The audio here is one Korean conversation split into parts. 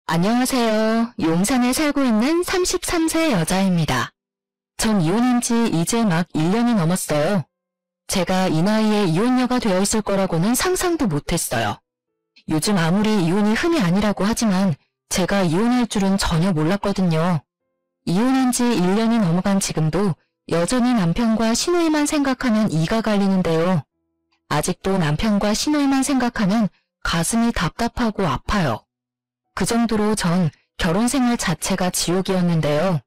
안녕하세요. 용산에 살고 있는 33세 여자입니다. 전 이혼한 지 이제 막 1년이 넘었어요. 제가 이 나이에 이혼녀가 되어 있을 거라고는 상상도 못했어요. 요즘 아무리 이혼이 흠이 아니라고 하지만 제가 이혼할 줄은 전혀 몰랐거든요. 이혼한 지 1년이 넘어간 지금도 여전히 남편과 시누이만 생각하면 이가 갈리는데요. 아직도 남편과 시누이만 생각하면 가슴이 답답하고 아파요. 그 정도로 전 결혼 생활 자체가 지옥이었는데요.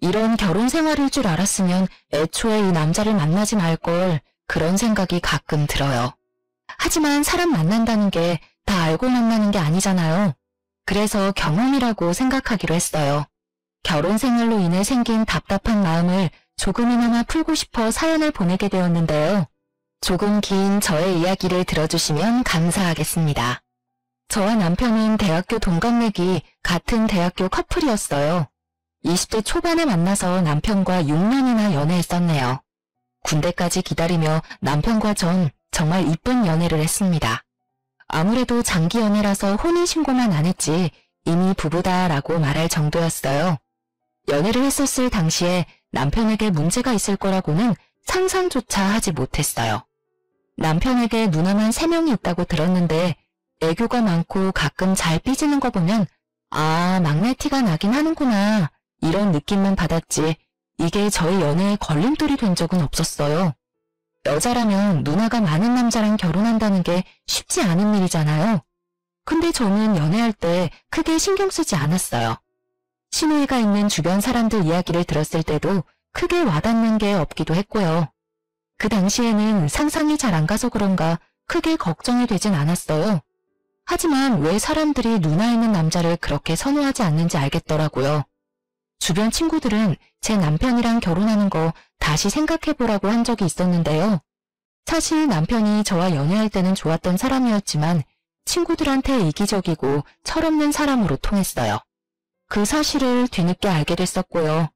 이런 결혼 생활일 줄 알았으면 애초에 이 남자를 만나지 말걸, 그런 생각이 가끔 들어요. 하지만 사람 만난다는 게 다 알고 만나는 게 아니잖아요. 그래서 경험이라고 생각하기로 했어요. 결혼 생활로 인해 생긴 답답한 마음을 조금이나마 풀고 싶어 사연을 보내게 되었는데요. 조금 긴 저의 이야기를 들어주시면 감사하겠습니다. 저와 남편은 대학교 동갑내기 같은 대학교 커플이었어요. 20대 초반에 만나서 남편과 6년이나 연애했었네요. 군대까지 기다리며 남편과 전 정말 이쁜 연애를 했습니다. 아무래도 장기 연애라서 혼인신고만 안 했지 이미 부부다라고 말할 정도였어요. 연애를 했었을 당시에 남편에게 문제가 있을 거라고는 상상조차 하지 못했어요. 남편에게 누나만 3명이 있다고 들었는데 애교가 많고 가끔 잘 삐지는 거 보면 아, 막내티가 나긴 하는구나 이런 느낌만 받았지 이게 저희 연애에 걸림돌이 된 적은 없었어요. 여자라면 누나가 많은 남자랑 결혼한다는 게 쉽지 않은 일이잖아요. 근데 저는 연애할 때 크게 신경 쓰지 않았어요. 시누이가 있는 주변 사람들 이야기를 들었을 때도 크게 와닿는 게 없기도 했고요. 그 당시에는 상상이 잘 안 가서 그런가 크게 걱정이 되진 않았어요. 하지만 왜 사람들이 누나 있는 남자를 그렇게 선호하지 않는지 알겠더라고요. 주변 친구들은 제 남편이랑 결혼하는 거 다시 생각해보라고 한 적이 있었는데요. 사실 남편이 저와 연애할 때는 좋았던 사람이었지만 친구들한테 이기적이고 철없는 사람으로 통했어요. 그 사실을 뒤늦게 알게 됐었고요.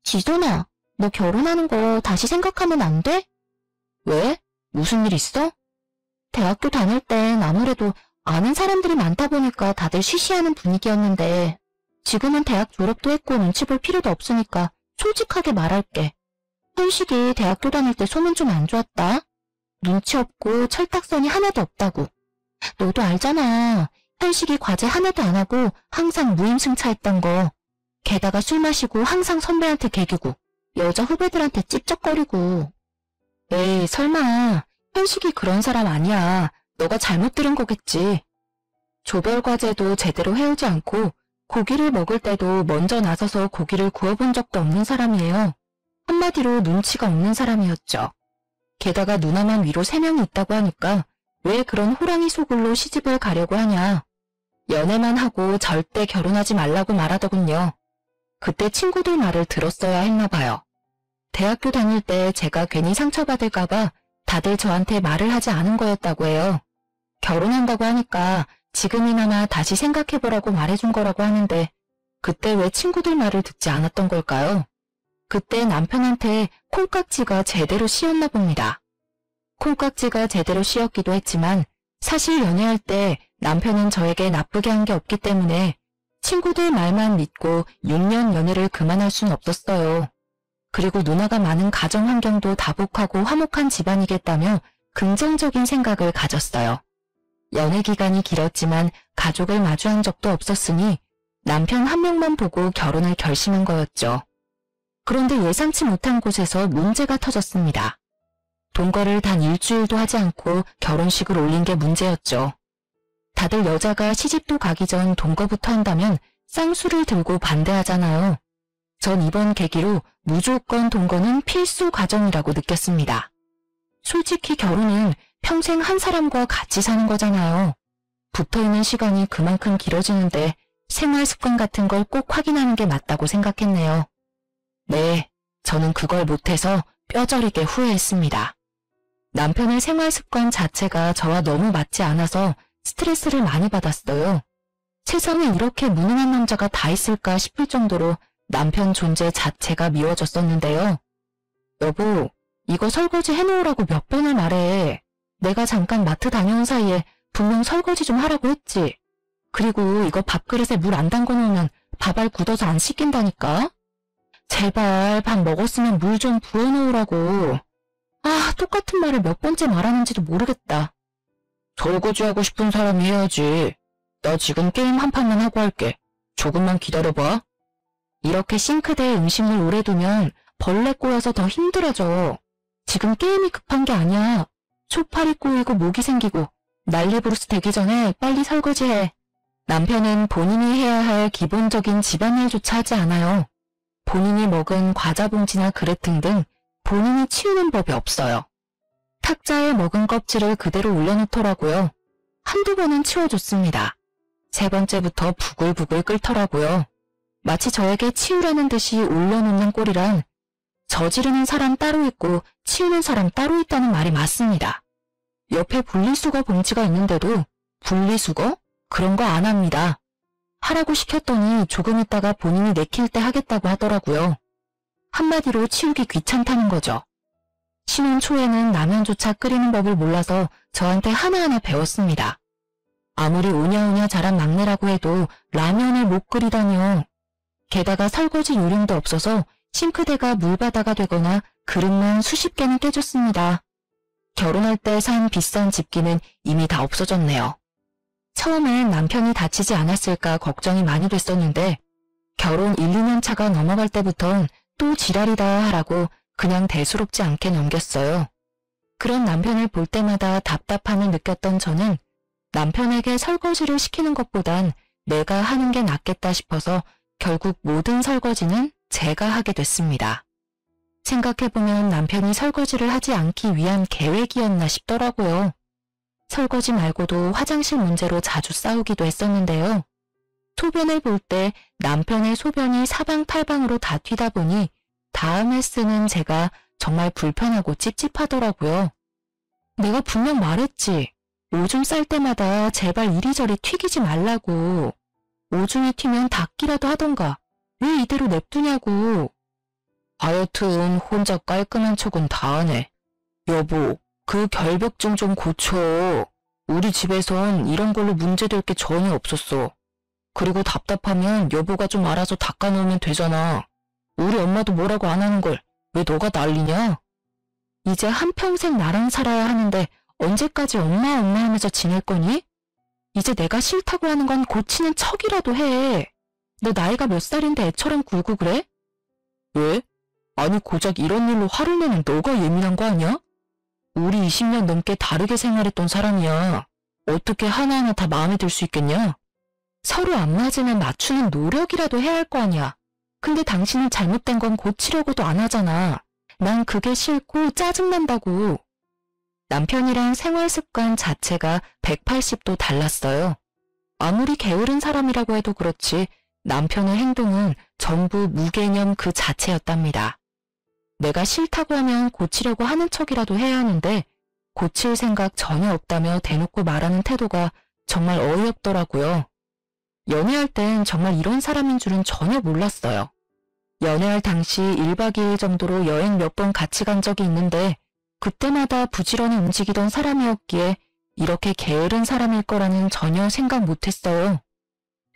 지선아, 너 결혼하는 거 다시 생각하면 안 돼? 왜? 무슨 일 있어? 대학교 다닐 땐 아무래도 아는 사람들이 많다 보니까 다들 쉬쉬하는 분위기였는데 지금은 대학 졸업도 했고 눈치 볼 필요도 없으니까 솔직하게 말할게. 현식이 대학교 다닐 때 소문 좀 안 좋았다. 눈치 없고 철딱선이 하나도 없다고. 너도 알잖아. 현식이 과제 하나도 안 하고 항상 무임승차했던 거. 게다가 술 마시고 항상 선배한테 개기고 여자 후배들한테 찝쩍거리고. 에이, 설마 현식이 그런 사람 아니야. 너가 잘못 들은 거겠지. 조별 과제도 제대로 해오지 않고 고기를 먹을 때도 먼저 나서서 고기를 구워본 적도 없는 사람이에요. 한마디로 눈치가 없는 사람이었죠. 게다가 누나만 위로 3명이 있다고 하니까 왜 그런 호랑이 소굴로 시집을 가려고 하냐. 연애만 하고 절대 결혼하지 말라고 말하더군요. 그때 친구들 말을 들었어야 했나 봐요. 대학교 다닐 때 제가 괜히 상처받을까봐 다들 저한테 말을 하지 않은 거였다고 해요. 결혼한다고 하니까 지금이나마 다시 생각해보라고 말해준 거라고 하는데 그때 왜 친구들 말을 듣지 않았던 걸까요? 그때 남편한테 콩깍지가 제대로 씌었나 봅니다. 콩깍지가 제대로 씌었기도 했지만 사실 연애할 때 남편은 저에게 나쁘게 한 게 없기 때문에 친구들 말만 믿고 6년 연애를 그만할 순 없었어요. 그리고 누나가 많은 가정 환경도 다복하고 화목한 집안이겠다며 긍정적인 생각을 가졌어요. 연애 기간이 길었지만 가족을 마주한 적도 없었으니 남편 한 명만 보고 결혼을 결심한 거였죠. 그런데 예상치 못한 곳에서 문제가 터졌습니다. 동거를 단 일주일도 하지 않고 결혼식을 올린 게 문제였죠. 다들 여자가 시집도 가기 전 동거부터 한다면 쌍수를 들고 반대하잖아요. 전 이번 계기로 무조건 동거는 필수 과정이라고 느꼈습니다. 솔직히 결혼은 평생 한 사람과 같이 사는 거잖아요. 붙어있는 시간이 그만큼 길어지는데 생활 습관 같은 걸 꼭 확인하는 게 맞다고 생각했네요. 네, 저는 그걸 못해서 뼈저리게 후회했습니다. 남편의 생활 습관 자체가 저와 너무 맞지 않아서 스트레스를 많이 받았어요. 세상에 이렇게 무능한 남자가 다 있을까 싶을 정도로 남편 존재 자체가 미워졌었는데요. 여보, 이거 설거지 해놓으라고 몇 번을 말해. 내가 잠깐 마트 다녀온 사이에 분명 설거지 좀 하라고 했지. 그리고 이거 밥그릇에 물 안 담궈 놓으면 밥알 굳어서 안 씻긴다니까? 제발 밥 먹었으면 물 좀 부어놓으라고. 아, 똑같은 말을 몇 번째 말하는지도 모르겠다. 설거지하고 싶은 사람이 해야지. 나 지금 게임 한 판만 하고 할게. 조금만 기다려봐. 이렇게 싱크대에 음식물 오래 두면 벌레 꼬여서 더 힘들어져. 지금 게임이 급한 게 아니야. 소파리 꼬이고 모기 생기고 난리 부르스 되기 전에 빨리 설거지해. 남편은 본인이 해야 할 기본적인 집안일조차 하지 않아요. 본인이 먹은 과자 봉지나 그릇 등등 본인이 치우는 법이 없어요. 탁자에 먹은 껍질을 그대로 올려놓더라고요. 한두 번은 치워줬습니다. 세 번째부터 부글부글 끓더라고요. 마치 저에게 치우라는 듯이 올려놓는 꼴이란 저지르는 사람 따로 있고 치우는 사람 따로 있다는 말이 맞습니다. 옆에 분리수거 봉지가 있는데도 분리수거? 그런 거 안 합니다. 하라고 시켰더니 조금 있다가 본인이 내킬 때 하겠다고 하더라고요. 한마디로 치우기 귀찮다는 거죠. 신혼 초에는 라면조차 끓이는 법을 몰라서 저한테 하나하나 배웠습니다. 아무리 오냐오냐 자란 막내라고 해도 라면을 못 끓이다뇨. 게다가 설거지 요령도 없어서 싱크대가 물바다가 되거나 그릇만 수십 개는 깨졌습니다. 결혼할 때 산 비싼 집기는 이미 다 없어졌네요. 처음엔 남편이 다치지 않았을까 걱정이 많이 됐었는데 결혼 1, 2년 차가 넘어갈 때부턴 또 지랄이다 하라고 그냥 대수롭지 않게 넘겼어요. 그런 남편을 볼 때마다 답답함을 느꼈던 저는 남편에게 설거지를 시키는 것보단 내가 하는 게 낫겠다 싶어서 결국 모든 설거지는 제가 하게 됐습니다. 생각해보면 남편이 설거지를 하지 않기 위한 계획이었나 싶더라고요. 설거지 말고도 화장실 문제로 자주 싸우기도 했었는데요. 소변을 볼 때 남편의 소변이 사방팔방으로 다 튀다 보니 다음에 쓰는 제가 정말 불편하고 찝찝하더라고요. 내가 분명 말했지. 오줌 쌀 때마다 제발 이리저리 튀기지 말라고. 오줌이 튀면 닦기라도 하던가. 왜 이대로 냅두냐고. 하여튼 혼자 깔끔한 척은 다 하네. 여보, 그 결벽증 좀 고쳐. 우리 집에선 이런 걸로 문제될 게 전혀 없었어. 그리고 답답하면 여보가 좀 알아서 닦아놓으면 되잖아. 우리 엄마도 뭐라고 안 하는 걸 왜 너가 난리냐? 이제 한평생 나랑 살아야 하는데 언제까지 엄마 하면서 지낼 거니? 이제 내가 싫다고 하는 건 고치는 척이라도 해. 너 나이가 몇 살인데 애처럼 굴고 그래? 왜? 아니 고작 이런 일로 화를 내는 너가 예민한 거 아니야? 우리 20년 넘게 다르게 생활했던 사람이야. 어떻게 하나하나 다 마음에 들 수 있겠냐? 서로 안 맞으면 맞추는 노력이라도 해야 할 거 아니야. 근데 당신은 잘못된 건 고치려고도 안 하잖아. 난 그게 싫고 짜증난다고. 남편이랑 생활 습관 자체가 180도 달랐어요. 아무리 게으른 사람이라고 해도 그렇지 남편의 행동은 전부 무개념 그 자체였답니다. 내가 싫다고 하면 고치려고 하는 척이라도 해야 하는데 고칠 생각 전혀 없다며 대놓고 말하는 태도가 정말 어이없더라고요. 연애할 땐 정말 이런 사람인 줄은 전혀 몰랐어요. 연애할 당시 1박 2일 정도로 여행 몇 번 같이 간 적이 있는데 그때마다 부지런히 움직이던 사람이었기에 이렇게 게으른 사람일 거라는 전혀 생각 못했어요.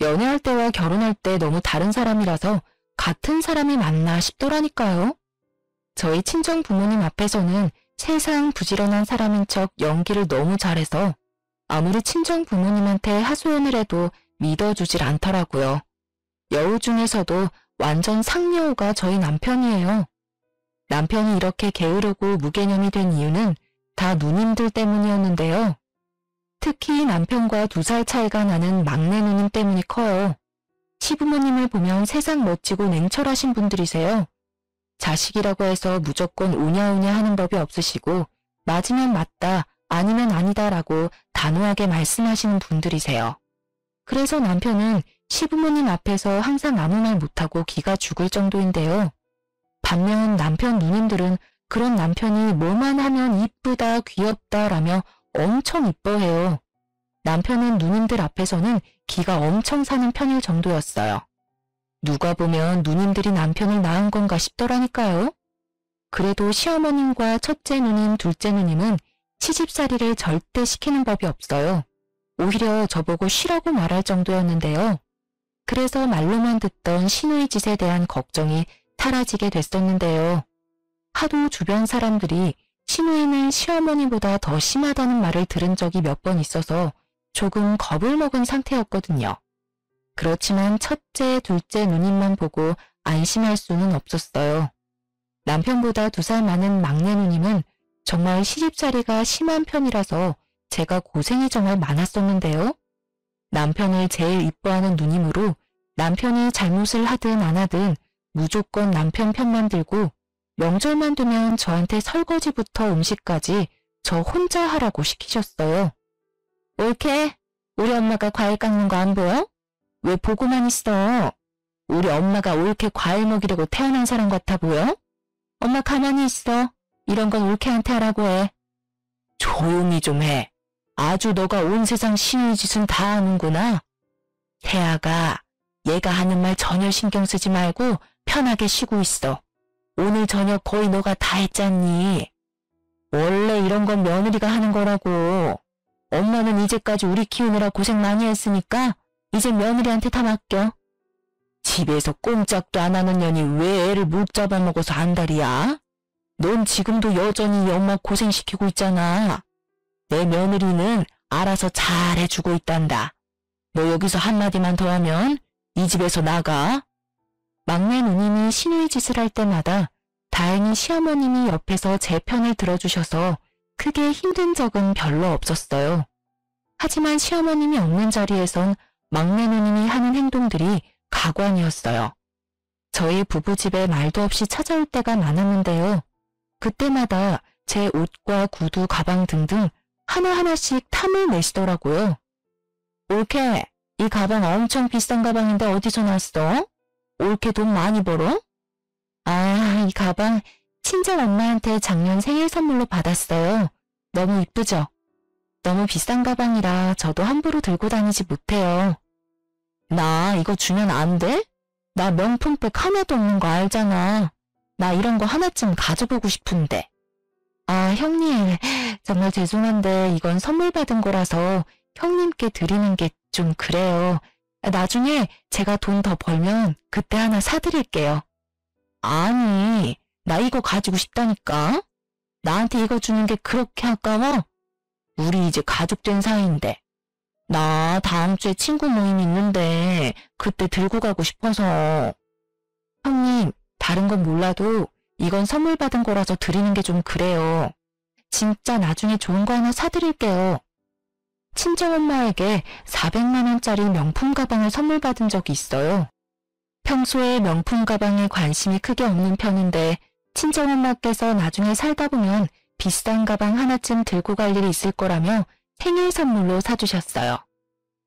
연애할 때와 결혼할 때 너무 다른 사람이라서 같은 사람이 맞나 싶더라니까요. 저희 친정 부모님 앞에서는 세상 부지런한 사람인 척 연기를 너무 잘해서 아무리 친정 부모님한테 하소연을 해도 믿어주질 않더라고요. 여우 중에서도 완전 상여우가 저희 남편이에요. 남편이 이렇게 게으르고 무개념이 된 이유는 다 누님들 때문이었는데요. 특히 남편과 2살 차이가 나는 막내 누님 때문이 커요. 시부모님을 보면 세상 멋지고 냉철하신 분들이세요. 자식이라고 해서 무조건 오냐오냐 하는 법이 없으시고 맞으면 맞다, 아니면 아니다라고 단호하게 말씀하시는 분들이세요. 그래서 남편은 시부모님 앞에서 항상 아무 말 못하고 기가 죽을 정도인데요. 반면 남편 누님들은 그런 남편이 뭐만 하면 이쁘다, 귀엽다라며 엄청 이뻐해요. 남편은 누님들 앞에서는 기가 엄청 사는 편일 정도였어요. 누가 보면 누님들이 남편을 낳은 건가 싶더라니까요. 그래도 시어머님과 첫째 누님, 둘째 누님은 시집살이를 절대 시키는 법이 없어요. 오히려 저보고 쉬라고 말할 정도였는데요. 그래서 말로만 듣던 시누이 짓에 대한 걱정이 사라지게 됐었는데요. 하도 주변 사람들이 시누이는 시어머니보다 더 심하다는 말을 들은 적이 몇 번 있어서 조금 겁을 먹은 상태였거든요. 그렇지만 첫째, 둘째 누님만 보고 안심할 수는 없었어요. 남편보다 2살 많은 막내 누님은 정말 시집살이가 심한 편이라서 제가 고생이 정말 많았었는데요. 남편을 제일 이뻐하는 누님으로 남편이 잘못을 하든 안 하든 무조건 남편 편만 들고 명절만 되면 저한테 설거지부터 음식까지 저 혼자 하라고 시키셨어요. 옳게? 우리 엄마가 과일 깎는 거 안 보여? 왜 보고만 있어? 우리 엄마가 옳게 과일 먹이려고 태어난 사람 같아 보여? 엄마 가만히 있어. 이런 건 옳게한테 하라고 해. 조용히 좀 해. 아주 너가 온 세상 시누이 짓은 다 하는구나. 태아가 얘가 하는 말 전혀 신경 쓰지 말고 편하게 쉬고 있어. 오늘 저녁 거의 너가 다 했잖니. 원래 이런 건 며느리가 하는 거라고. 엄마는 이제까지 우리 키우느라 고생 많이 했으니까 이제 며느리한테 다 맡겨. 집에서 꼼짝도 안 하는 년이 왜 애를 못 잡아먹어서 안달이야? 넌 지금도 여전히 이 엄마 고생시키고 있잖아. 내 며느리는 알아서 잘 해주고 있단다. 너 여기서 한마디만 더 하면 이 집에서 나가. 막내 누님이 시누이 짓을 할 때마다 다행히 시어머님이 옆에서 제 편을 들어주셔서 크게 힘든 적은 별로 없었어요. 하지만 시어머님이 없는 자리에선 막내 누님이 하는 행동들이 가관이었어요. 저희 부부집에 말도 없이 찾아올 때가 많았는데요. 그때마다 제 옷과 구두, 가방 등등 하나하나씩 탐을 내시더라고요. 옳게, 이 가방 엄청 비싼 가방인데 어디서 났어? 옳게 돈 많이 벌어? 아, 이 가방 친정 엄마한테 작년 생일 선물로 받았어요. 너무 이쁘죠? 너무 비싼 가방이라 저도 함부로 들고 다니지 못해요. 나 이거 주면 안 돼? 나 명품백 하나도 없는 거 알잖아. 나 이런 거 하나쯤 가져보고 싶은데. 아, 형님, 정말 죄송한데 이건 선물 받은 거라서 형님께 드리는 게 좀 그래요. 나중에 제가 돈 더 벌면 그때 하나 사드릴게요. 아니, 나 이거 가지고 싶다니까. 나한테 이거 주는 게 그렇게 아까워? 우리 이제 가족 된 사이인데. 나 다음 주에 친구 모임 있는데 그때 들고 가고 싶어서. 형님, 다른 건 몰라도 이건 선물 받은 거라서 드리는 게 좀 그래요. 진짜 나중에 좋은 거 하나 사드릴게요. 친정엄마에게 400만 원짜리 명품 가방을 선물 받은 적이 있어요. 평소에 명품 가방에 관심이 크게 없는 편인데 친정엄마께서 나중에 살다 보면 비싼 가방 하나쯤 들고 갈 일이 있을 거라며 생일 선물로 사주셨어요.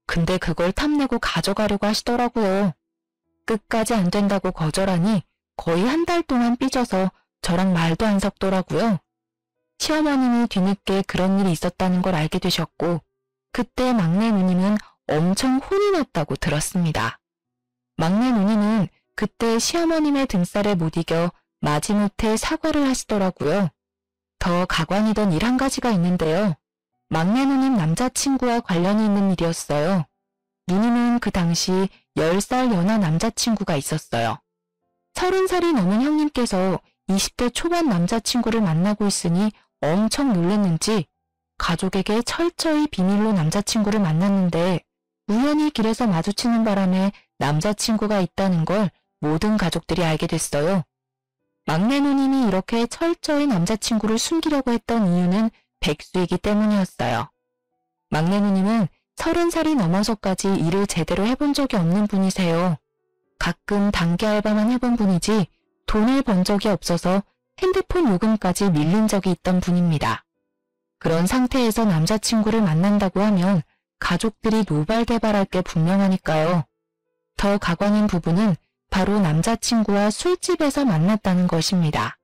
근데 그걸 탐내고 가져가려고 하시더라고요. 끝까지 안 된다고 거절하니 거의 한 달 동안 삐져서 저랑 말도 안 섞더라고요. 시어머님이 뒤늦게 그런 일이 있었다는 걸 알게 되셨고 그때 막내 누님은 엄청 혼이 났다고 들었습니다. 막내 누님은 그때 시어머님의 등살에 못 이겨 마지못해 사과를 하시더라고요. 더 가관이던 일 한 가지가 있는데요. 막내 누님 남자친구와 관련이 있는 일이었어요. 누님은 그 당시 10살 연하 남자친구가 있었어요. 30살이 넘은 형님께서 20대 초반 남자친구를 만나고 있으니 엄청 놀랐는지 가족에게 철저히 비밀로 남자친구를 만났는데 우연히 길에서 마주치는 바람에 남자친구가 있다는 걸 모든 가족들이 알게 됐어요. 막내 누님이 이렇게 철저히 남자친구를 숨기려고 했던 이유는 백수이기 때문이었어요. 막내 누님은 30살이 넘어서까지 일을 제대로 해본 적이 없는 분이세요. 가끔 단기 알바만 해본 분이지 돈을 번 적이 없어서 핸드폰 요금까지 밀린 적이 있던 분입니다. 그런 상태에서 남자친구를 만난다고 하면 가족들이 노발대발할 게 분명하니까요. 더 가관인 부분은 바로 남자친구와 술집에서 만났다는 것입니다.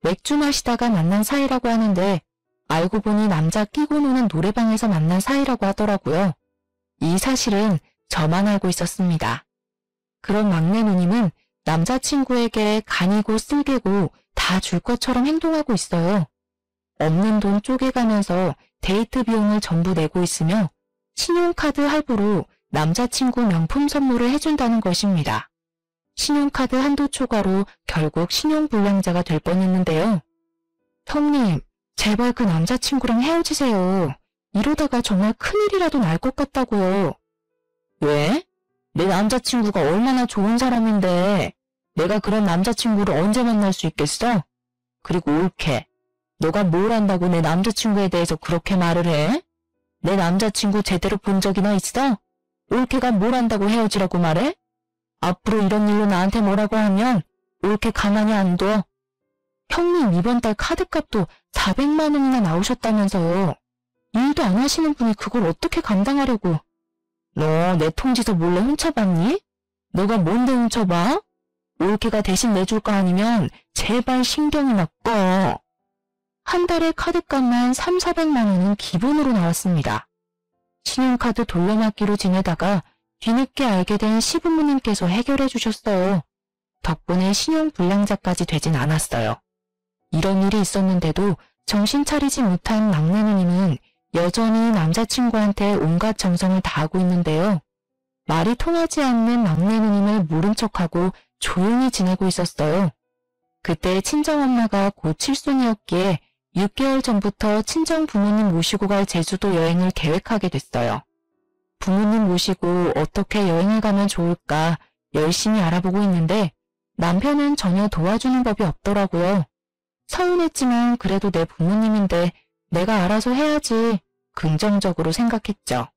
맥주 마시다가 만난 사이라고 하는데 알고 보니 남자 끼고 노는 노래방에서 만난 사이라고 하더라고요. 이 사실은 저만 알고 있었습니다. 그런 막내 누님은 남자친구에게 간이고 쓸개고 다 줄 것처럼 행동하고 있어요. 없는 돈 쪼개가면서 데이트 비용을 전부 내고 있으며 신용카드 할부로 남자친구 명품 선물을 해준다는 것입니다. 신용카드 한도 초과로 결국 신용불량자가 될 뻔했는데요. 형님, 제발 그 남자친구랑 헤어지세요. 이러다가 정말 큰일이라도 날 것 같다고요. 왜? 내 남자친구가 얼마나 좋은 사람인데 내가 그런 남자친구를 언제 만날 수 있겠어? 그리고 옳게, 너가 뭘 안다고 내 남자친구에 대해서 그렇게 말을 해? 내 남자친구 제대로 본 적이나 있어? 옳게가 뭘 안다고 헤어지라고 말해? 앞으로 이런 일로 나한테 뭐라고 하면 옳게 가만히 안 둬. 형님, 이번 달 카드값도 400만 원이나 나오셨다면서. 일도 안 하시는 분이 그걸 어떻게 감당하려고. 너 내 통지서 몰래 훔쳐봤니? 너가 뭔데 훔쳐봐? 옳게가 대신 내줄 거 아니면 제발 신경이나 꺼. 한 달에 카드값만 3,400만 원은 기본으로 나왔습니다. 신용카드 돌려막기로 지내다가 뒤늦게 알게 된 시부모님께서 해결해 주셨어요. 덕분에 신용불량자까지 되진 않았어요. 이런 일이 있었는데도 정신 차리지 못한 막내 누님은 여전히 남자친구한테 온갖 정성을 다하고 있는데요. 말이 통하지 않는 막내 누님을 모른 척하고 조용히 지내고 있었어요. 그때 친정엄마가 곧 칠순이었기에 6개월 전부터 친정 부모님 모시고 갈 제주도 여행을 계획하게 됐어요. 부모님 모시고 어떻게 여행을 가면 좋을까 열심히 알아보고 있는데 남편은 전혀 도와주는 법이 없더라고요. 서운했지만 그래도 내 부모님인데 내가 알아서 해야지 긍정적으로 생각했죠.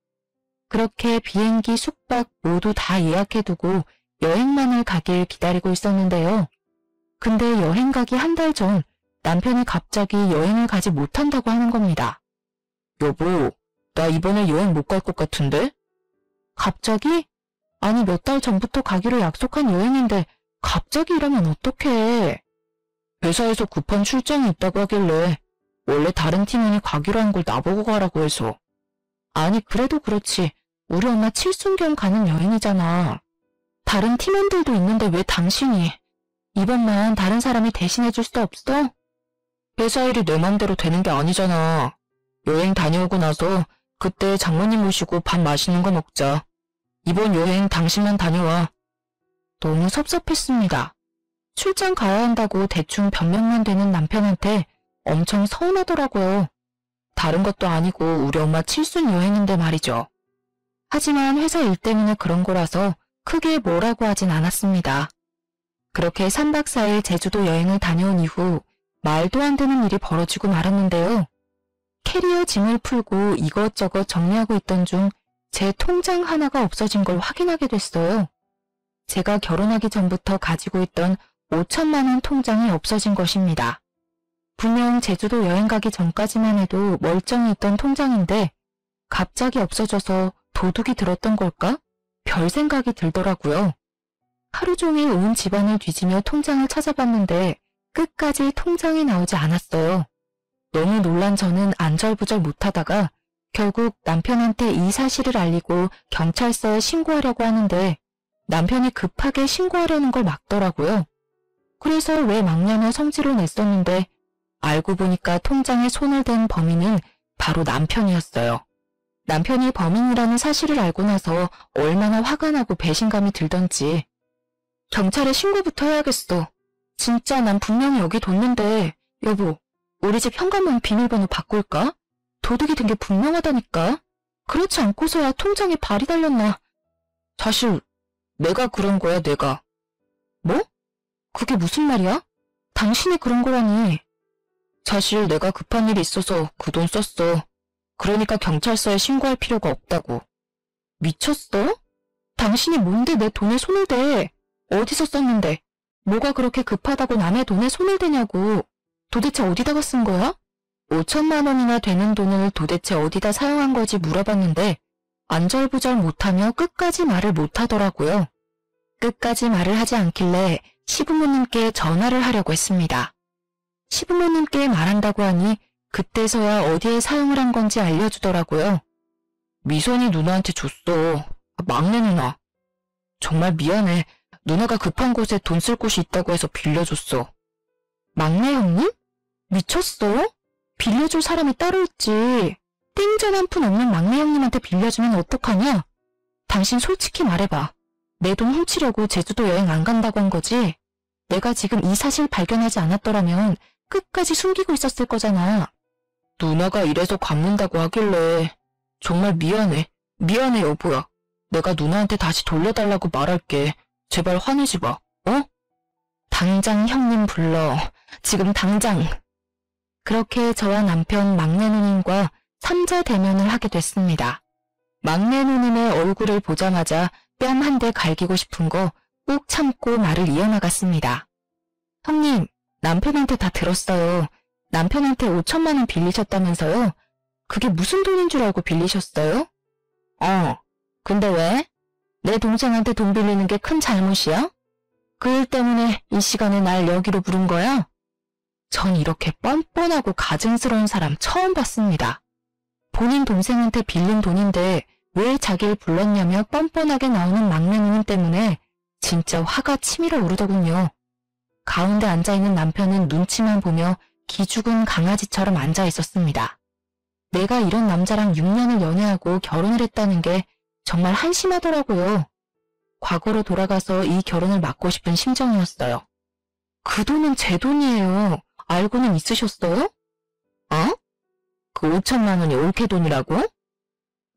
그렇게 비행기, 숙박 모두 다 예약해두고 여행만을 가길 기다리고 있었는데요. 근데 여행 가기 한 달 전 남편이 갑자기 여행을 가지 못한다고 하는 겁니다. 여보, 나 이번에 여행 못 갈 것 같은데? 갑자기? 아니 몇 달 전부터 가기로 약속한 여행인데 갑자기 이러면 어떡해. 회사에서 급한 출장이 있다고 하길래 원래 다른 팀원이 가기로 한 걸 나보고 가라고 해서. 아니 그래도 그렇지. 우리 엄마 칠순경 가는 여행이잖아. 다른 팀원들도 있는데 왜 당신이. 이번만 다른 사람이 대신해 줄 수 없어? 회사 일이 내 맘대로 되는 게 아니잖아. 여행 다녀오고 나서 그때 장모님 모시고 밥 맛있는 거 먹자. 이번 여행 당신만 다녀와. 너무 섭섭했습니다. 출장 가야 한다고 대충 변명만 되는 남편한테 엄청 서운하더라고요. 다른 것도 아니고 우리 엄마 칠순 여행인데 말이죠. 하지만 회사 일 때문에 그런 거라서 크게 뭐라고 하진 않았습니다. 그렇게 3박 4일 제주도 여행을 다녀온 이후 말도 안 되는 일이 벌어지고 말았는데요. 캐리어 짐을 풀고 이것저것 정리하고 있던 중 제 통장 하나가 없어진 걸 확인하게 됐어요. 제가 결혼하기 전부터 가지고 있던 5천만 원 통장이 없어진 것입니다. 분명 제주도 여행 가기 전까지만 해도 멀쩡히 있던 통장인데 갑자기 없어져서 도둑이 들었던 걸까? 별 생각이 들더라고요. 하루 종일 온 집안을 뒤지며 통장을 찾아봤는데 끝까지 통장이 나오지 않았어요. 너무 놀란 저는 안절부절 못하다가 결국 남편한테 이 사실을 알리고 경찰서에 신고하려고 하는데 남편이 급하게 신고하려는 걸 막더라고요. 그래서 왜 막냐며 성질을 냈었는데 알고 보니까 통장에 손을 댄 범인은 바로 남편이었어요. 남편이 범인이라는 사실을 알고 나서 얼마나 화가 나고 배신감이 들던지. 경찰에 신고부터 해야겠어. 진짜 난 분명히 여기 뒀는데. 여보, 우리 집 현관문 비밀번호 바꿀까? 도둑이 든 게 분명하다니까. 그렇지 않고서야 통장에 발이 달렸나. 사실 내가 그런 거야, 내가. 뭐? 그게 무슨 말이야? 당신이 그런 거라니. 사실 내가 급한 일이 있어서 그 돈 썼어. 그러니까 경찰서에 신고할 필요가 없다고. 미쳤어? 당신이 뭔데 내 돈에 손을 대? 어디서 썼는데? 뭐가 그렇게 급하다고 남의 돈에 손을 대냐고. 도대체 어디다가 쓴 거야? 5천만 원이나 되는 돈을 도대체 어디다 사용한 거지 물어봤는데 안절부절 못하며 끝까지 말을 못하더라고요. 끝까지 말을 하지 않길래 시부모님께 전화를 하려고 했습니다. 시부모님께 말한다고 하니 그때서야 어디에 사용을 한 건지 알려주더라고요. 미선이 누나한테 줬어. 막내 누나. 정말 미안해. 누나가 급한 곳에 돈 쓸 곳이 있다고 해서 빌려줬어. 막내 형님? 미쳤어? 빌려줄 사람이 따로 있지. 땡전 한 푼 없는 막내 형님한테 빌려주면 어떡하냐? 당신 솔직히 말해봐. 내 돈 훔치려고 제주도 여행 안 간다고 한 거지? 내가 지금 이 사실 발견하지 않았더라면 끝까지 숨기고 있었을 거잖아. 누나가 이래서 갚는다고 하길래 정말 미안해. 미안해 여보야. 내가 누나한테 다시 돌려달라고 말할게. 제발 화내지 마. 어? 당장 형님 불러. 지금 당장. 그렇게 저와 남편 막내 누님과 삼자 대면을 하게 됐습니다. 막내 누님의 얼굴을 보자마자 뺨 한 대 갈기고 싶은 거 꾹 참고 말을 이어나갔습니다. 형님, 남편한테 다 들었어요. 남편한테 5천만 원 빌리셨다면서요? 그게 무슨 돈인 줄 알고 빌리셨어요? 근데 왜? 내 동생한테 돈 빌리는 게 큰 잘못이야? 그 일 때문에 이 시간에 날 여기로 부른 거야? 전 이렇게 뻔뻔하고 가증스러운 사람 처음 봤습니다. 본인 동생한테 빌린 돈인데 왜 자기를 불렀냐며 뻔뻔하게 나오는 막내 누님 때문에 진짜 화가 치밀어 오르더군요. 가운데 앉아있는 남편은 눈치만 보며 기죽은 강아지처럼 앉아 있었습니다. 내가 이런 남자랑 6년을 연애하고 결혼을 했다는 게 정말 한심하더라고요. 과거로 돌아가서 이 결혼을 막고 싶은 심정이었어요. 그 돈은 제 돈이에요. 알고는 있으셨어요? 그 5천만 원이 올케 돈이라고?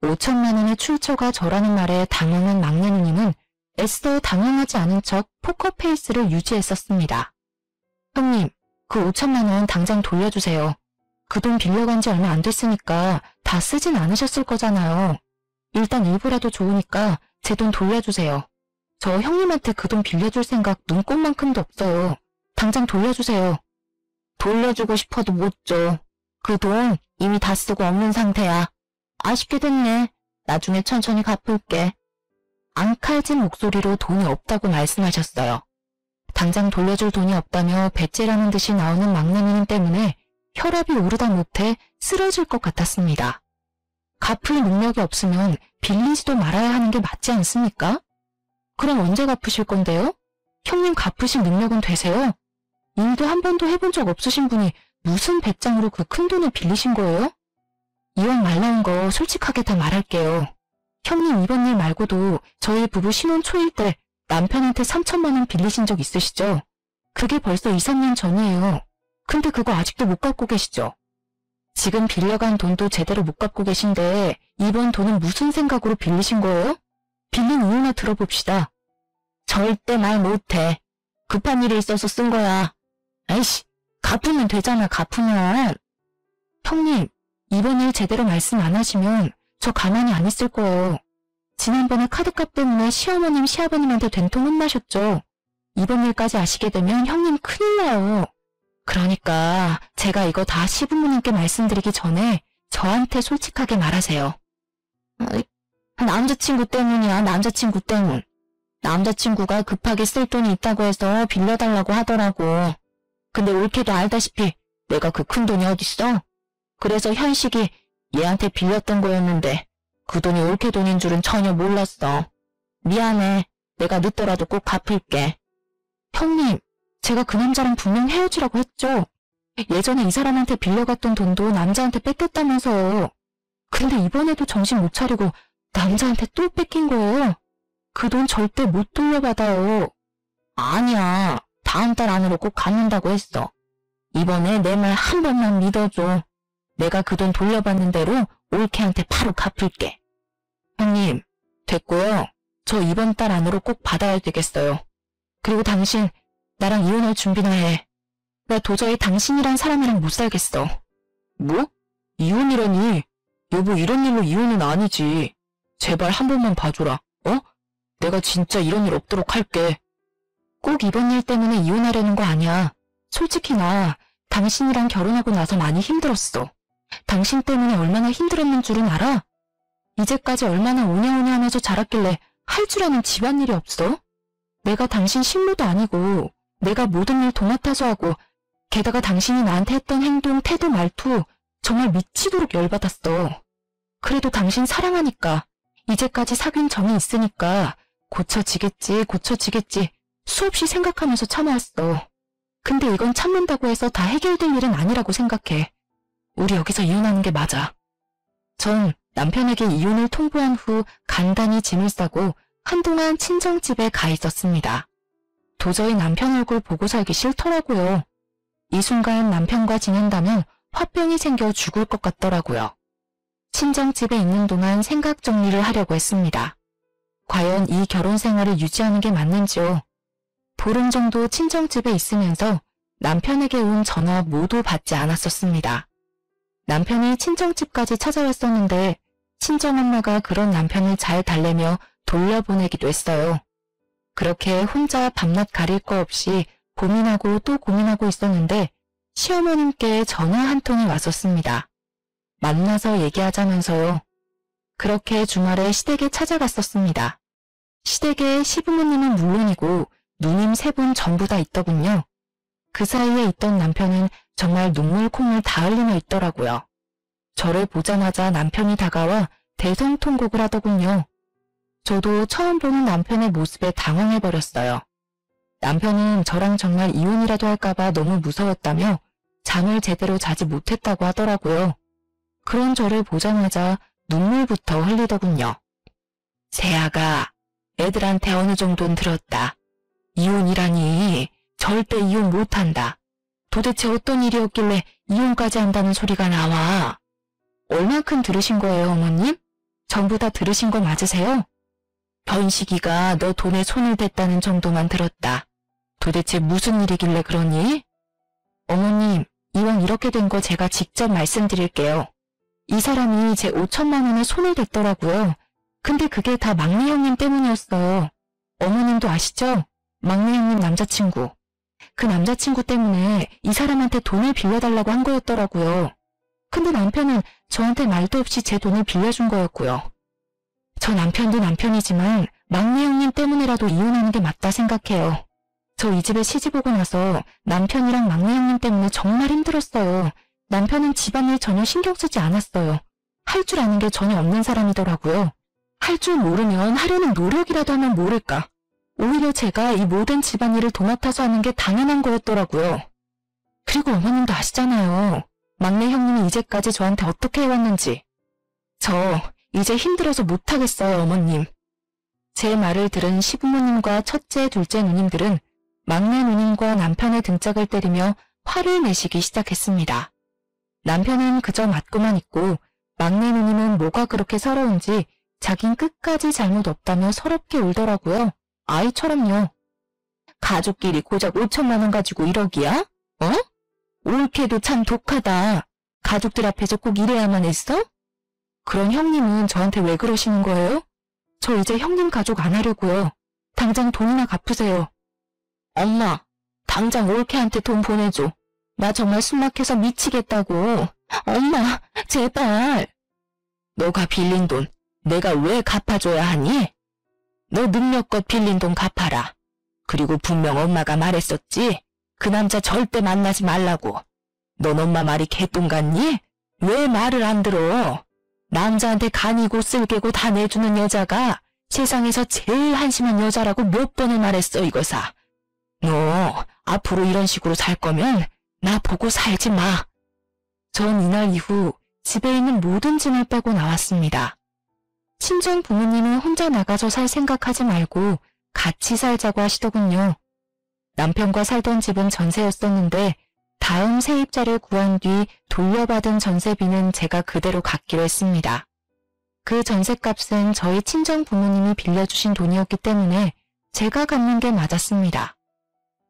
5천만 원의 출처가 저라는 말에 당황한 막내 누님은 애써 당황하지 않은 척 포커페이스를 유지했었습니다. 형님, 그 5천만 원 당장 돌려주세요. 그 돈 빌려간 지 얼마 안 됐으니까 다 쓰진 않으셨을 거잖아요. 일단 일부라도 좋으니까 제 돈 돌려주세요. 저 형님한테 그 돈 빌려줄 생각 눈꼽만큼도 없어요. 당장 돌려주세요. 돌려주고 싶어도 못 줘. 그 돈 이미 다 쓰고 없는 상태야. 아쉽게 됐네. 나중에 천천히 갚을게. 앙칼진 목소리로 돈이 없다고 말씀하셨어요. 당장 돌려줄 돈이 없다며 배째라는 듯이 나오는 막내 누님 때문에 혈압이 오르다 못해 쓰러질 것 같았습니다. 갚을 능력이 없으면 빌리지도 말아야 하는 게 맞지 않습니까? 그럼 언제 갚으실 건데요? 형님 갚으실 능력은 되세요? 일도 한 번도 해본 적 없으신 분이 무슨 배짱으로 그 큰 돈을 빌리신 거예요? 이왕 말 나온 거 솔직하게 다 말할게요. 형님 이번 일 말고도 저희 부부 신혼 초일 때 남편한테 3천만 원 빌리신 적 있으시죠? 그게 벌써 2, 3년 전이에요. 근데 그거 아직도 못 갚고 계시죠? 지금 빌려간 돈도 제대로 못 갚고 계신데 이번 돈은 무슨 생각으로 빌리신 거예요? 빌린 이유나 들어봅시다. 절대 말 못해. 급한 일이 있어서 쓴 거야. 아이씨, 갚으면 되잖아, 갚으면. 형님, 이번 일 제대로 말씀 안 하시면 저 가만히 안 있을 거예요. 지난번에 카드값 때문에 시어머님, 시아버님한테 된통 혼나셨죠? 이번 일까지 아시게 되면 형님 큰일 나요. 그러니까 제가 이거 다 시부모님께 말씀드리기 전에 저한테 솔직하게 말하세요. 남자친구 때문이야, 남자친구 때문. 남자친구가 급하게 쓸 돈이 있다고 해서 빌려달라고 하더라고. 근데 올케도 알다시피 내가 그 큰 돈이 어딨어? 그래서 현식이 얘한테 빌렸던 거였는데 그 돈이 올케 돈인 줄은 전혀 몰랐어. 미안해. 내가 늦더라도 꼭 갚을게. 형님, 제가 그 남자랑 분명 헤어지라고 했죠. 예전에 이 사람한테 빌려갔던 돈도 남자한테 뺏겼다면서요. 근데 이번에도 정신 못 차리고 남자한테 또 뺏긴 거예요. 그 돈 절대 못 돌려받아요. 아니야. 다음 달 안으로 꼭 갚는다고 했어. 이번에 내 말 한 번만 믿어줘. 내가 그 돈 돌려받는 대로 올케한테 바로 갚을게. 형님, 됐고요. 저 이번 달 안으로 꼭 받아야 되겠어요. 그리고 당신, 나랑 이혼할 준비나 해. 나 도저히 당신이란 사람이랑 못 살겠어. 뭐? 이혼이라니? 여보, 이런 일로 이혼은 아니지. 제발 한 번만 봐줘라. 내가 진짜 이런 일 없도록 할게. 꼭 이번 일 때문에 이혼하려는 거 아니야. 솔직히 나 당신이랑 결혼하고 나서 많이 힘들었어. 당신 때문에 얼마나 힘들었는 줄은 알아? 이제까지 얼마나 오냐오냐 하면서 자랐길래 할 줄 아는 집안일이 없어? 내가 당신 신부도 아니고 내가 모든 일 도맡아서 하고 게다가 당신이 나한테 했던 행동, 태도, 말투 정말 미치도록 열받았어. 그래도 당신 사랑하니까 이제까지 사귄 정이 있으니까 고쳐지겠지 수없이 생각하면서 참아왔어. 근데 이건 참는다고 해서 다 해결될 일은 아니라고 생각해. 우리 여기서 이혼하는 게 맞아. 전 남편에게 이혼을 통보한 후 간단히 짐을 싸고 한동안 친정집에 가 있었습니다. 도저히 남편 얼굴 보고 살기 싫더라고요. 이 순간 남편과 지낸다면 화병이 생겨 죽을 것 같더라고요. 친정집에 있는 동안 생각 정리를 하려고 했습니다. 과연 이 결혼 생활을 유지하는 게 맞는지요? 보름 정도 친정집에 있으면서 남편에게 온 전화 모두 받지 않았었습니다. 남편이 친정집까지 찾아왔었는데 친정엄마가 그런 남편을 잘 달래며 돌려보내기도 했어요. 그렇게 혼자 밤낮 가릴 거 없이 고민하고 또 고민하고 있었는데 시어머님께 전화 한 통이 왔었습니다. 만나서 얘기하자면서요. 그렇게 주말에 시댁에 찾아갔었습니다. 시댁에 시부모님은 물론이고 누님 세 분 전부 다 있더군요. 그 사이에 있던 남편은 정말 눈물 콧물 다 흘리며 있더라고요. 저를 보자마자 남편이 다가와 대성통곡을 하더군요. 저도 처음 보는 남편의 모습에 당황해버렸어요. 남편은 저랑 정말 이혼이라도 할까봐 너무 무서웠다며 잠을 제대로 자지 못했다고 하더라고요. 그런 저를 보자마자 눈물부터 흘리더군요. 세아가 애들한테 어느 정도는 들었다. 이혼이라니 절대 이혼 못한다. 도대체 어떤 일이었길래 이혼까지 한다는 소리가 나와. 얼만큼 들으신 거예요, 어머님? 전부 다 들으신 거 맞으세요? 현식이가 너 돈에 손을 댔다는 정도만 들었다. 도대체 무슨 일이길래 그러니? 어머님, 이왕 이렇게 된 거 제가 직접 말씀드릴게요. 이 사람이 제 5천만 원에 손을 댔더라고요. 근데 그게 다 막내 형님 때문이었어요. 어머님도 아시죠? 막내 형님 남자친구. 그 남자친구 때문에 이 사람한테 돈을 빌려달라고 한 거였더라고요. 근데 남편은 저한테 말도 없이 제 돈을 빌려준 거였고요. 저 남편도 남편이지만 막내 형님 때문에라도 이혼하는 게 맞다 생각해요. 저 이 집에 시집 오고 나서 남편이랑 막내 형님 때문에 정말 힘들었어요. 남편은 집안일 전혀 신경 쓰지 않았어요. 할 줄 아는 게 전혀 없는 사람이더라고요. 할 줄 모르면 하려는 노력이라도 하면 모를까. 오히려 제가 이 모든 집안일을 도맡아서 하는 게 당연한 거였더라고요. 그리고 어머님도 아시잖아요. 막내 형님이 이제까지 저한테 어떻게 해왔는지. 저 이제 힘들어서 못하겠어요, 어머님. 제 말을 들은 시부모님과 첫째, 둘째 누님들은 막내 누님과 남편의 등짝을 때리며 화를 내시기 시작했습니다. 남편은 그저 맞고만 있고 막내 누님은 뭐가 그렇게 서러운지 자긴 끝까지 잘못 없다며 서럽게 울더라고요. 아이처럼요. 가족끼리 고작 5천만 원 가지고 1억이야? 어? 옳게도 참 독하다. 가족들 앞에서 꼭 이래야만 했어? 그런 형님은 저한테 왜 그러시는 거예요? 저 이제 형님 가족 안 하려고요. 당장 돈이나 갚으세요. 엄마, 당장 올케한테 돈 보내줘. 나 정말 숨막혀서 미치겠다고. 엄마, 제발. 너가 빌린 돈 내가 왜 갚아줘야 하니? 너 능력껏 빌린 돈 갚아라. 그리고 분명 엄마가 말했었지? 그 남자 절대 만나지 말라고. 넌 엄마 말이 개똥 같니? 왜 말을 안 들어? 남자한테 간이고 쓸개고 다 내주는 여자가 세상에서 제일 한심한 여자라고 몇 번을 말했어, 이거사. 너 앞으로 이런 식으로 살 거면 나 보고 살지 마. 전 이날 이후 집에 있는 모든 짐을 빼고 나왔습니다. 친정 부모님은 혼자 나가서 살 생각하지 말고 같이 살자고 하시더군요. 남편과 살던 집은 전세였었는데 다음 세입자를 구한 뒤 돌려받은 전세비는 제가 그대로 갚기로 했습니다. 그 전세값은 저희 친정 부모님이 빌려주신 돈이었기 때문에 제가 갚는 게 맞았습니다.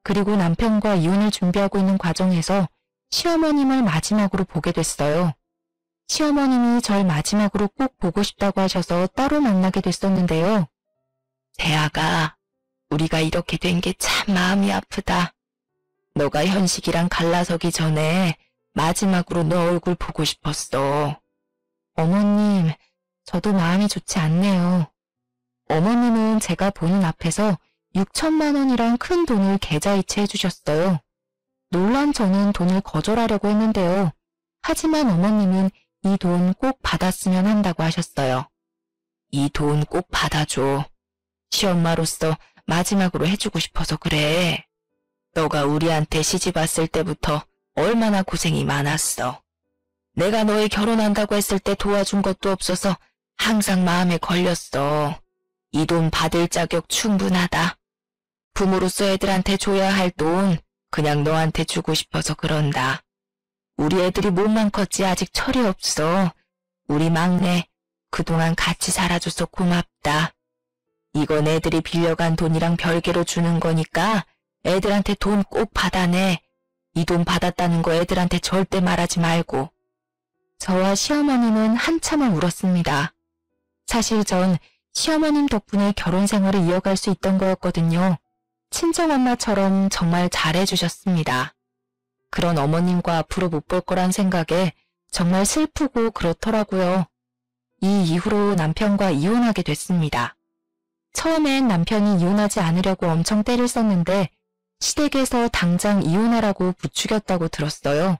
그리고 남편과 이혼을 준비하고 있는 과정에서 시어머님을 마지막으로 보게 됐어요. 시어머님이 절 마지막으로 꼭 보고 싶다고 하셔서 따로 만나게 됐었는데요. 대아가, 우리가 이렇게 된 게 참 마음이 아프다. 너가 현식이랑 갈라서기 전에 마지막으로 너 얼굴 보고 싶었어. 어머님, 저도 마음이 좋지 않네요. 어머님은 제가 보는 앞에서 6천만 원이란 큰 돈을 계좌이체 해주셨어요. 놀란 저는 돈을 거절하려고 했는데요. 하지만 어머님은 이 돈 꼭 받았으면 한다고 하셨어요. 이 돈 꼭 받아줘. 시엄마로서 마지막으로 해주고 싶어서 그래. 너가 우리한테 시집 왔을 때부터 얼마나 고생이 많았어. 내가 너희 결혼한다고 했을 때 도와준 것도 없어서 항상 마음에 걸렸어. 이 돈 받을 자격 충분하다. 부모로서 애들한테 줘야 할 돈 그냥 너한테 주고 싶어서 그런다. 우리 애들이 몸만 컸지 아직 철이 없어. 우리 막내 그동안 같이 살아줘서 고맙다. 이건 애들이 빌려간 돈이랑 별개로 주는 거니까 애들한테 돈 꼭 받아내. 이 돈 받았다는 거 애들한테 절대 말하지 말고. 저와 시어머님은 한참을 울었습니다. 사실 전 시어머님 덕분에 결혼 생활을 이어갈 수 있던 거였거든요. 친정엄마처럼 정말 잘해주셨습니다. 그런 어머님과 앞으로 못 볼 거란 생각에 정말 슬프고 그렇더라고요. 이 이후로 남편과 이혼하게 됐습니다. 처음엔 남편이 이혼하지 않으려고 엄청 때를 썼는데 시댁에서 당장 이혼하라고 부추겼다고 들었어요.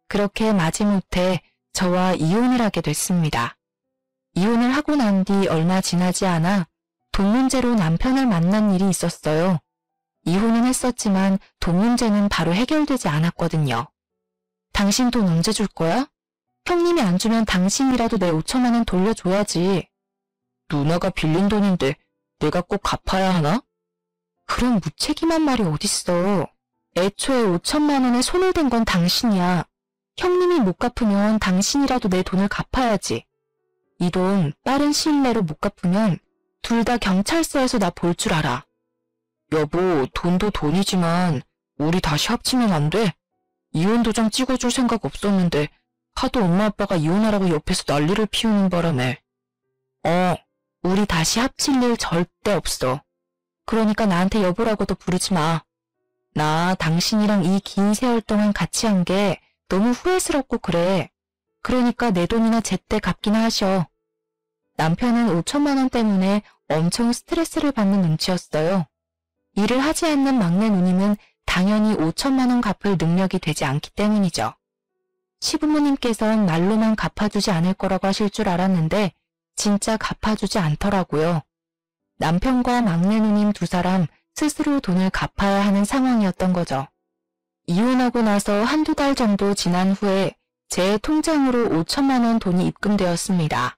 그렇게 마지못해 저와 이혼을 하게 됐습니다. 이혼을 하고 난 뒤 얼마 지나지 않아 돈 문제로 남편을 만난 일이 있었어요. 이혼은 했었지만 돈 문제는 바로 해결되지 않았거든요. 당신 돈 언제 줄 거야? 형님이 안 주면 당신이라도 내 5천만 원 돌려줘야지. 누나가 빌린 돈인데 내가 꼭 갚아야 하나? 그런 무책임한 말이 어딨어. 애초에 5천만 원에 손을 댄 건 당신이야. 형님이 못 갚으면 당신이라도 내 돈을 갚아야지. 이 돈 빠른 시일 내로 못 갚으면 둘 다 경찰서에서 나 볼 줄 알아. 여보, 돈도 돈이지만 우리 다시 합치면 안 돼? 이혼 도장 찍어줄 생각 없었는데 하도 엄마 아빠가 이혼하라고 옆에서 난리를 피우는 바람에. 우리 다시 합칠 일 절대 없어. 그러니까 나한테 여보라고도 부르지 마. 나 당신이랑 이 긴 세월 동안 같이 한 게 너무 후회스럽고 그래. 그러니까 내 돈이나 제때 갚기나 하셔. 남편은 5천만 원 때문에 엄청 스트레스를 받는 눈치였어요. 일을 하지 않는 막내 누님은 당연히 5천만 원 갚을 능력이 되지 않기 때문이죠. 시부모님께서는 말로만 갚아주지 않을 거라고 하실 줄 알았는데 진짜 갚아주지 않더라고요. 남편과 막내 누님 두 사람 스스로 돈을 갚아야 하는 상황이었던 거죠. 이혼하고 나서 한두 달 정도 지난 후에 제 통장으로 5천만 원 돈이 입금되었습니다.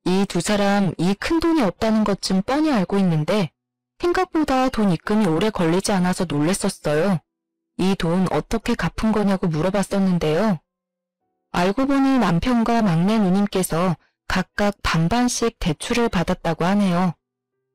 이 두 사람 이 큰 돈이 없다는 것쯤 뻔히 알고 있는데 생각보다 돈 입금이 오래 걸리지 않아서 놀랬었어요. 이 돈 어떻게 갚은 거냐고 물어봤었는데요. 알고 보니 남편과 막내 누님께서 각각 반반씩 대출을 받았다고 하네요.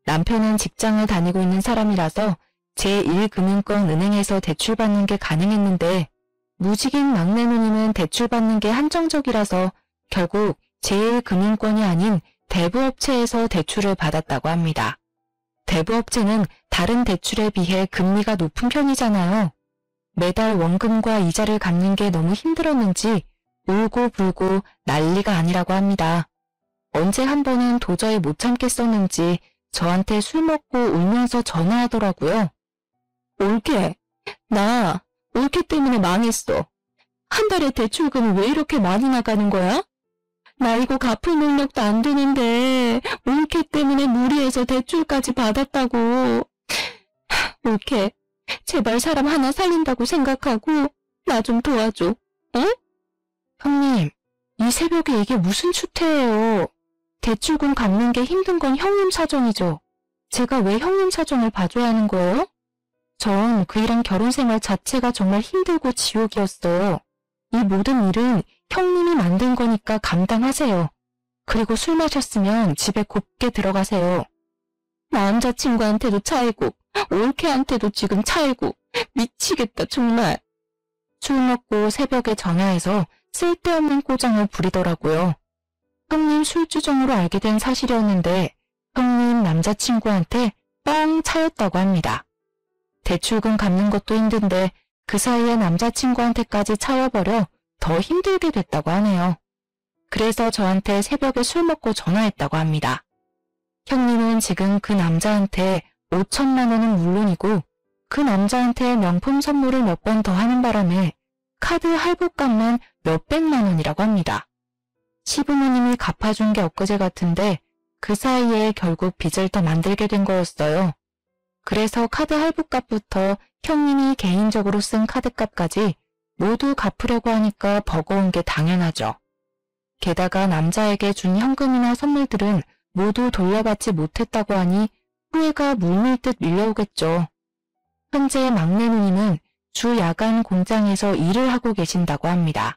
남편은 직장을 다니고 있는 사람이라서 제1금융권 은행에서 대출받는 게 가능했는데 무직인 막내 누님은 대출받는 게 한정적이라서 결국 제1금융권이 아닌 대부업체에서 대출을 받았다고 합니다. 대부업체는 다른 대출에 비해 금리가 높은 편이잖아요. 매달 원금과 이자를 갚는 게 너무 힘들었는지 울고 불고 난리가 아니라고 합니다. 언제 한 번은 도저히 못 참겠었는지 저한테 술 먹고 울면서 전화하더라고요. 올케, 나 올케 때문에 망했어. 한 달에 대출금이 왜 이렇게 많이 나가는 거야? 나 이거 갚을 능력도 안 되는데 올케 때문에 무리해서 대출까지 받았다고. 올케, 제발 사람 하나 살린다고 생각하고 나 좀 도와줘. 응? 형님, 이 새벽에 이게 무슨 추태예요. 대출금 갚는 게 힘든 건 형님 사정이죠. 제가 왜 형님 사정을 봐줘야 하는 거예요? 전 그이랑 결혼 생활 자체가 정말 힘들고 지옥이었어요. 이 모든 일은 형님이 만든 거니까 감당하세요. 그리고 술 마셨으면 집에 곱게 들어가세요. 남자친구한테도 차이고 올케한테도 지금 차이고 미치겠다 정말. 술 먹고 새벽에 전화해서 쓸데없는 꼬장을 부리더라고요. 형님 술주정으로 알게 된 사실이었는데 형님 남자친구한테 뻥 차였다고 합니다. 대출금 갚는 것도 힘든데 그 사이에 남자친구한테까지 차여버려 더 힘들게 됐다고 하네요. 그래서 저한테 새벽에 술 먹고 전화했다고 합니다. 형님은 지금 그 남자한테 5천만 원은 물론이고 그 남자한테 명품 선물을 몇 번 더 하는 바람에 카드 할부값만 몇백만 원이라고 합니다. 시부모님이 갚아준 게 엊그제 같은데 그 사이에 결국 빚을 더 만들게 된 거였어요. 그래서 카드 할부값부터 형님이 개인적으로 쓴 카드값까지 모두 갚으려고 하니까 버거운 게 당연하죠. 게다가 남자에게 준 현금이나 선물들은 모두 돌려받지 못했다고 하니 후회가 물밀듯 밀려오겠죠. 현재 막내 누님은 주 야간 공장에서 일을 하고 계신다고 합니다.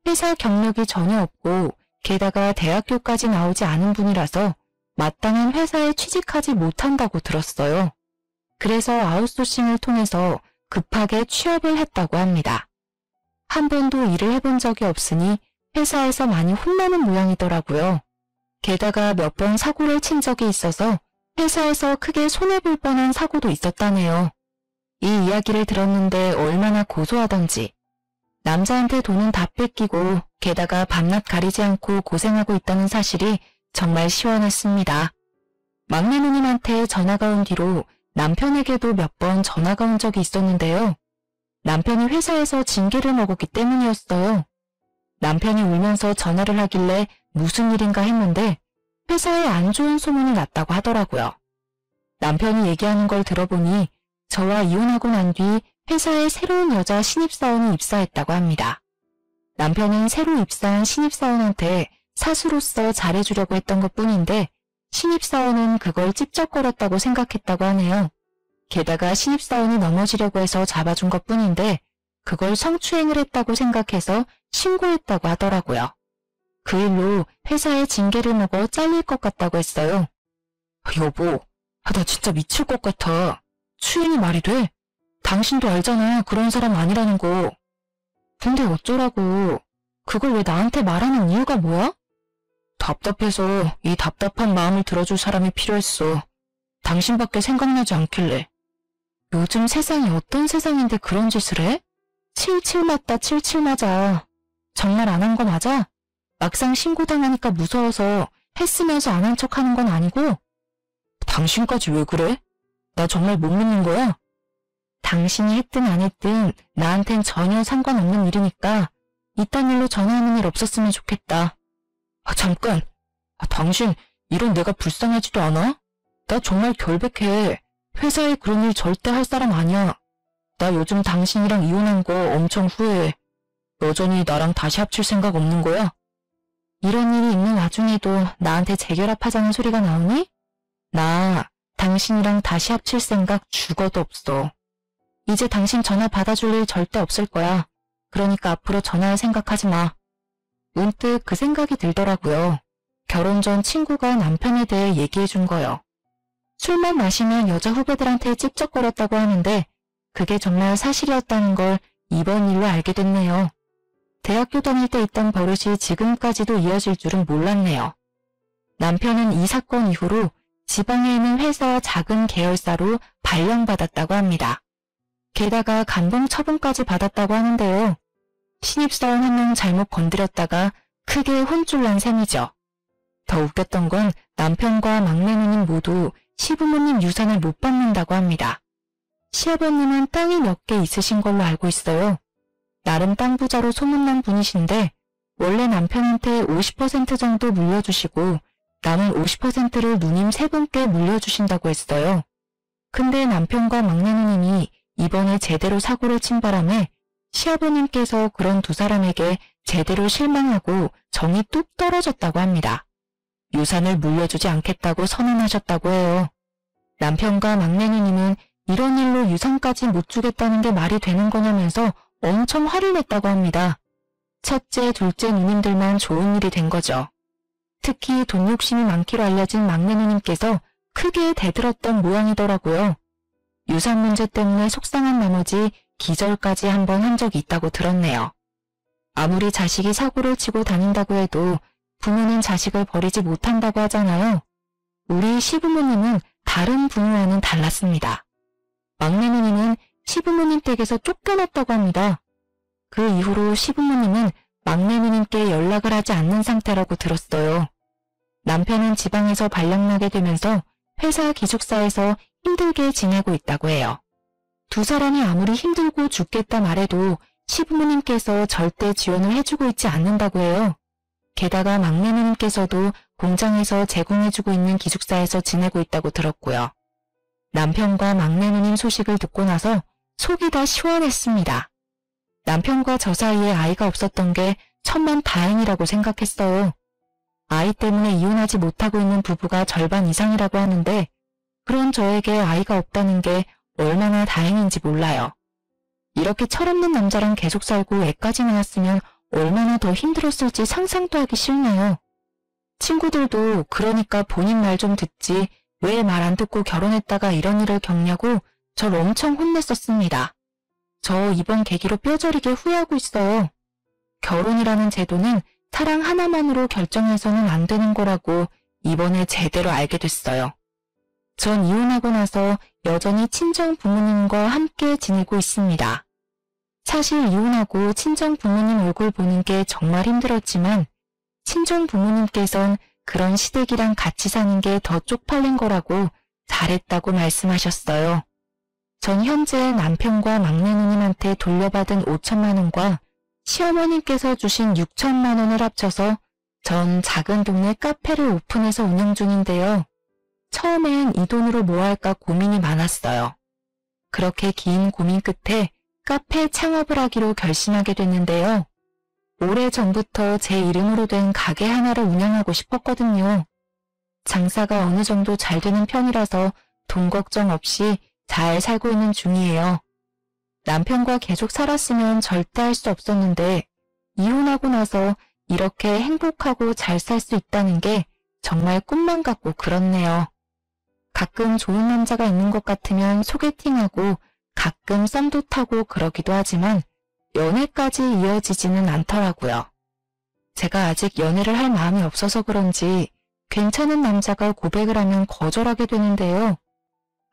회사 경력이 전혀 없고 게다가 대학교까지 나오지 않은 분이라서 마땅한 회사에 취직하지 못한다고 들었어요. 그래서 아웃소싱을 통해서 급하게 취업을 했다고 합니다. 한 번도 일을 해본 적이 없으니 회사에서 많이 혼나는 모양이더라고요. 게다가 몇 번 사고를 친 적이 있어서 회사에서 크게 손해볼 뻔한 사고도 있었다네요. 이 이야기를 들었는데 얼마나 고소하던지. 남자한테 돈은 다 뺏기고 게다가 밤낮 가리지 않고 고생하고 있다는 사실이 정말 시원했습니다. 막내 누님한테 전화가 온 뒤로 남편에게도 몇 번 전화가 온 적이 있었는데요. 남편이 회사에서 징계를 먹었기 때문이었어요. 남편이 울면서 전화를 하길래 무슨 일인가 했는데 회사에 안 좋은 소문이 났다고 하더라고요. 남편이 얘기하는 걸 들어보니 저와 이혼하고 난 뒤 회사에 새로운 여자 신입사원이 입사했다고 합니다. 남편은 새로 입사한 신입사원한테 사수로서 잘해주려고 했던 것뿐인데 신입사원은 그걸 찝쩍거렸다고 생각했다고 하네요. 게다가 신입사원이 넘어지려고 해서 잡아준 것뿐인데 그걸 성추행을 했다고 생각해서 신고했다고 하더라고요. 그 일로 회사에 징계를 먹어 잘릴 것 같다고 했어요. 여보, 나 진짜 미칠 것 같아. 추행이 말이 돼? 당신도 알잖아. 그런 사람 아니라는 거. 근데 어쩌라고. 그걸 왜 나한테 말하는 이유가 뭐야? 답답해서 이 답답한 마음을 들어줄 사람이 필요했어. 당신밖에 생각나지 않길래. 요즘 세상이 어떤 세상인데 그런 짓을 해? 칠칠 맞다 칠칠 맞아. 정말 안 한 거 맞아? 막상 신고당하니까 무서워서 했으면서 안 한 척하는 건 아니고? 당신까지 왜 그래? 나 정말 못 믿는 거야? 당신이 했든 안 했든 나한텐 전혀 상관없는 일이니까 이딴 일로 전화하는 일 없었으면 좋겠다. 잠깐. 당신 이런 내가 불쌍하지도 않아? 나 정말 결백해. 회사에 그런 일 절대 할 사람 아니야. 나 요즘 당신이랑 이혼한 거 엄청 후회해. 여전히 나랑 다시 합칠 생각 없는 거야? 이런 일이 있는 와중에도 나한테 재결합하자는 소리가 나오니? 나 당신이랑 다시 합칠 생각 죽어도 없어. 이제 당신 전화 받아줄 일 절대 없을 거야. 그러니까 앞으로 전화할 생각하지 마. 문득 그 생각이 들더라고요. 결혼 전 친구가 남편에 대해 얘기해 준 거요. 술만 마시면 여자 후배들한테 찝쩍거렸다고 하는데 그게 정말 사실이었다는 걸 이번 일로 알게 됐네요. 대학교 다닐 때 있던 버릇이 지금까지도 이어질 줄은 몰랐네요. 남편은 이 사건 이후로 지방에 있는 회사 작은 계열사로 발령받았다고 합니다. 게다가 감봉 처분까지 받았다고 하는데요. 신입사원 한 명 잘못 건드렸다가 크게 혼쭐 난 셈이죠. 더 웃겼던 건 남편과 막내 누님 모두 시부모님 유산을 못 받는다고 합니다. 시아버님은 땅이 몇 개 있으신 걸로 알고 있어요. 나름 땅 부자로 소문난 분이신데 원래 남편한테 50% 정도 물려주시고 남은 50%를 누님 세 분께 물려주신다고 했어요. 근데 남편과 막내 누님이 이번에 제대로 사고를 친 바람에 시아버님께서 그런 두 사람에게 제대로 실망하고 정이 뚝 떨어졌다고 합니다. 유산을 물려주지 않겠다고 선언하셨다고 해요. 남편과 막내 누님은 이런 일로 유산까지 못 주겠다는 게 말이 되는 거냐면서 엄청 화를 냈다고 합니다. 첫째, 둘째 누님들만 좋은 일이 된 거죠. 특히 돈 욕심이 많기로 알려진 막내 누님께서 크게 대들었던 모양이더라고요. 유산 문제 때문에 속상한 나머지 기절까지 한번 한 적이 있다고 들었네요. 아무리 자식이 사고를 치고 다닌다고 해도 부모는 자식을 버리지 못한다고 하잖아요. 우리 시부모님은 다른 부모와는 달랐습니다. 막내 누님은 시부모님 댁에서 쫓겨났다고 합니다. 그 이후로 시부모님은 막내 누님께 연락을 하지 않는 상태라고 들었어요. 남편은 지방에서 발령나게 되면서 회사 기숙사에서 힘들게 지내고 있다고 해요. 두 사람이 아무리 힘들고 죽겠다 말해도 시부모님께서 절대 지원을 해주고 있지 않는다고 해요. 게다가 막내 누님께서도 공장에서 제공해주고 있는 기숙사에서 지내고 있다고 들었고요. 남편과 막내 누님 소식을 듣고 나서 속이 다 시원했습니다. 남편과 저 사이에 아이가 없었던 게 천만 다행이라고 생각했어요. 아이 때문에 이혼하지 못하고 있는 부부가 절반 이상이라고 하는데 그런 저에게 아이가 없다는 게 얼마나 다행인지 몰라요. 이렇게 철없는 남자랑 계속 살고 애까지 낳았으면 얼마나 더 힘들었을지 상상도 하기 싫네요. 친구들도 그러니까 본인 말 좀 듣지 왜 말 안 듣고 결혼했다가 이런 일을 겪냐고 절 엄청 혼냈었습니다. 저 이번 계기로 뼈저리게 후회하고 있어요. 결혼이라는 제도는 사랑 하나만으로 결정해서는 안 되는 거라고 이번에 제대로 알게 됐어요. 전 이혼하고 나서 여전히 친정 부모님과 함께 지내고 있습니다. 사실 이혼하고 친정 부모님 얼굴 보는 게 정말 힘들었지만 친정 부모님께선 그런 시댁이랑 같이 사는 게 더 쪽팔린 거라고 잘했다고 말씀하셨어요. 전 현재 남편과 막내 누님한테 돌려받은 5천만 원과 시어머님께서 주신 6천만 원을 합쳐서 전 작은 동네 카페를 오픈해서 운영 중인데요. 처음엔 이 돈으로 뭐 할까 고민이 많았어요. 그렇게 긴 고민 끝에 카페 창업을 하기로 결심하게 됐는데요. 오래전부터 제 이름으로 된 가게 하나를 운영하고 싶었거든요. 장사가 어느 정도 잘 되는 편이라서 돈 걱정 없이 잘 살고 있는 중이에요. 남편과 계속 살았으면 절대 할 수 없었는데 이혼하고 나서 이렇게 행복하고 잘 살 수 있다는 게 정말 꿈만 같고 그렇네요. 가끔 좋은 남자가 있는 것 같으면 소개팅하고 가끔 썸도 타고 그러기도 하지만 연애까지 이어지지는 않더라고요. 제가 아직 연애를 할 마음이 없어서 그런지 괜찮은 남자가 고백을 하면 거절하게 되는데요.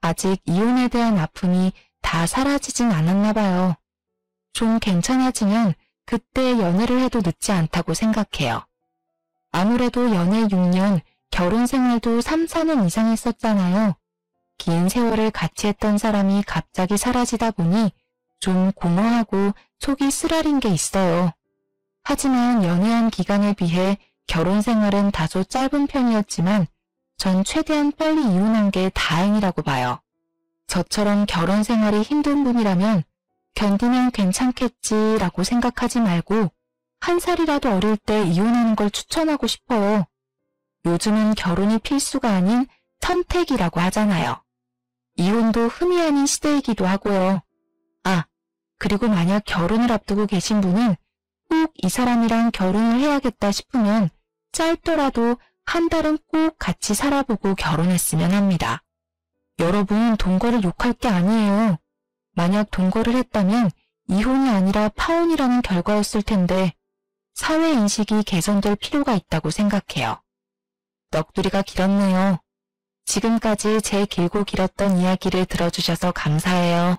아직 이혼에 대한 아픔이 다 사라지진 않았나 봐요. 좀 괜찮아지면 그때 연애를 해도 늦지 않다고 생각해요. 아무래도 연애 6년, 결혼 생활도 3, 4년 이상 했었잖아요. 긴 세월을 같이 했던 사람이 갑자기 사라지다 보니 좀 공허하고 속이 쓰라린 게 있어요. 하지만 연애한 기간에 비해 결혼 생활은 다소 짧은 편이었지만 전 최대한 빨리 이혼한 게 다행이라고 봐요. 저처럼 결혼 생활이 힘든 분이라면 견디면 괜찮겠지라고 생각하지 말고 한 살이라도 어릴 때 이혼하는 걸 추천하고 싶어요. 요즘은 결혼이 필수가 아닌 선택이라고 하잖아요. 이혼도 흠이 아닌 시대이기도 하고요. 아, 그리고 만약 결혼을 앞두고 계신 분은 꼭 이 사람이랑 결혼을 해야겠다 싶으면 짧더라도 한 달은 꼭 같이 살아보고 결혼했으면 합니다. 여러분, 동거를 욕할 게 아니에요. 만약 동거를 했다면 이혼이 아니라 파혼이라는 결과였을 텐데 사회 인식이 개선될 필요가 있다고 생각해요. 넋두리가 길었네요. 지금까지 제 길고 길었던 이야기를 들어주셔서 감사해요.